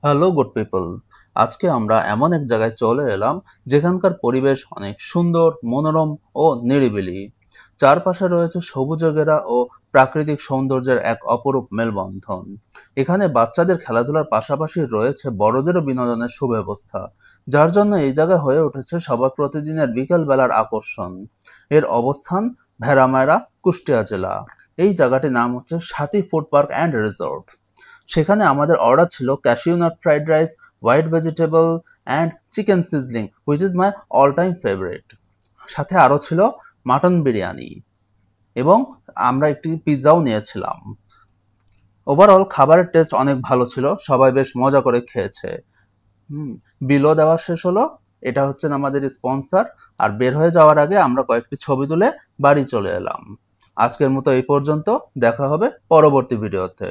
Hello good people. আজকে আমরা এমন এক জায়গায় চলে এলাম যেখানকার পরিবেশ অনেক সুন্দর, মনোরম ও নিরিবিলি। চারপাশে রয়েছে সবুজে ঘেরা ও প্রাকৃতিক সৌন্দর্যের এক অপরূপ মেলবন্ধন। এখানে বাচ্চাদের খেলাধুলার পাশাপাশি রয়েছে বড়দেরও বিনোদনের সুব্যবস্থা, যার জন্য এই জায়গায় হয়ে উঠেছে সবার প্রতিদিনের বিকেল বেলার আকর্ষণ। এর অবস্থান ভেড়ামারা, কুষ্টিয়া জেলা। এই জায়গাটির নাম হচ্ছে সাথী ফুড পার্ক অ্যান্ড রিসোর্ট। সেখানে আমাদের অর্ডার ছিল cashew nut fried rice, white vegetable and chicken sizzling, which is my all time favourite. সাথে আরও ছিল মাটন বিরিয়ানি এবং আমরা একটি পিৎজাও নিয়েছিলাম। ওভারঅল খাবারের টেস্ট অনেক ভালো ছিল, সবাই বেশ মজা করে খেয়েছে। বিলও দেওয়া শেষ হলো। এটা হচ্ছেন আমাদের স্পন্সর। আর বের হয়ে যাওয়ার আগে আমরা কয়েকটি ছবি তুলে বাড়ি চলে এলাম। আজকের মতো এই পর্যন্ত, দেখা হবে পরবর্তী ভিডিওতে।